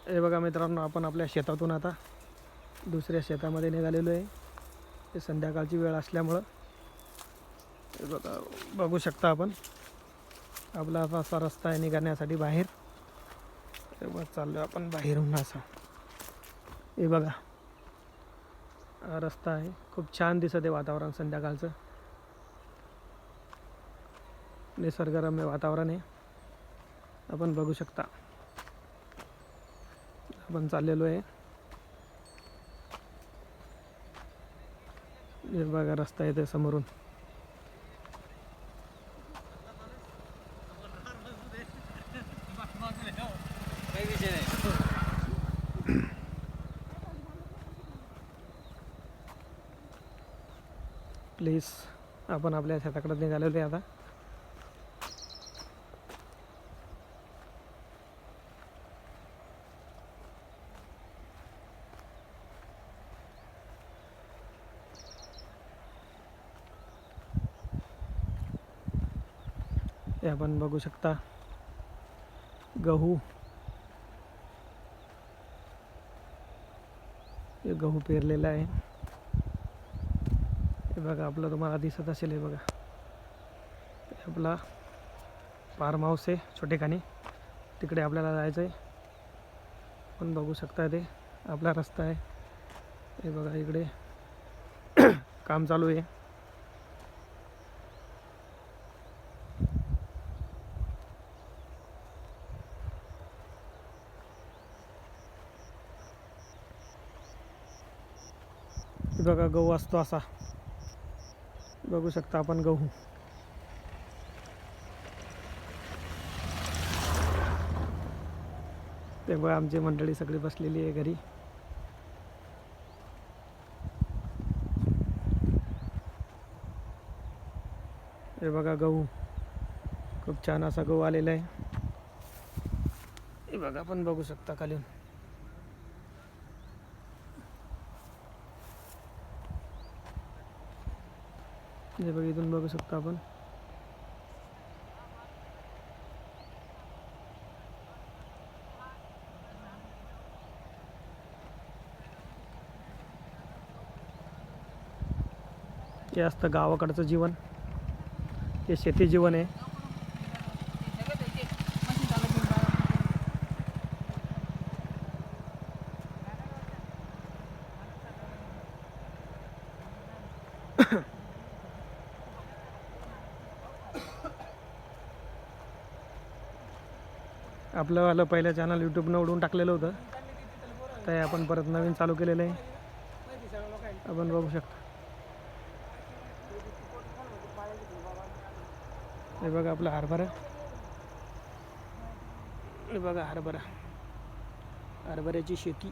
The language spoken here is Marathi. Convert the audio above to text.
हे बघा मित्रांनो, आपण आपल्या शेतातून आता दुसऱ्या शेतामध्ये निघालेलो आहे. ते संध्याकाळची वेळ असल्यामुळं हे बघा, बघू शकता आपण आपला असा रस्ता आहे निघण्यासाठी बाहेर. हे बघा चाललो आपण बाहेरून असा. हे बघा हा रस्ता आहे. खूप छान दिसत आहे वातावरण संध्याकाळचं. निसर्गरम्य वातावरण आहे. आपण बघू शकता आपण चाललेलो आहे. हे बघा रस्ता येते समोरून. प्लीज आपण आपल्या शेताकडे निघालेलो आहे आता. हे आपण बघू शकता गहू. हे गहू पेरलेला आहे. हे बघा आपलं तुम्हाला दिसत असेल. हे बघा आपला फार्म हाऊस आहे छोटेखानी. तिकडे आपल्याला जायचं आहे. पण बघू शकता ते आपला रस्ता आहे. हे बघा इकडे काम चालू आहे. हे बघा गहू असतो असा. बघू शकता आपण गहू. ते बघा आमची मंडळी सगळी बसलेली आहे घरी. हे बघा गहू. खूप छान असा गहू आलेला आहे. हे बघा आपण बघू शकता खाली. हे बघा इथून बघू शकता आपण. हे असतं गावाकडचं जीवन. हे शेती जीवन आहे. आपलं पहिलं चॅनल यूट्यूबनं उडवून टाकलेलं होतं. ते आपण परत नवीन चालू केलेलं आहे. आपण बघू शकता. हे बघा आपला हरभरा. हे बघा हरभरा. हरभऱ्याची शेती.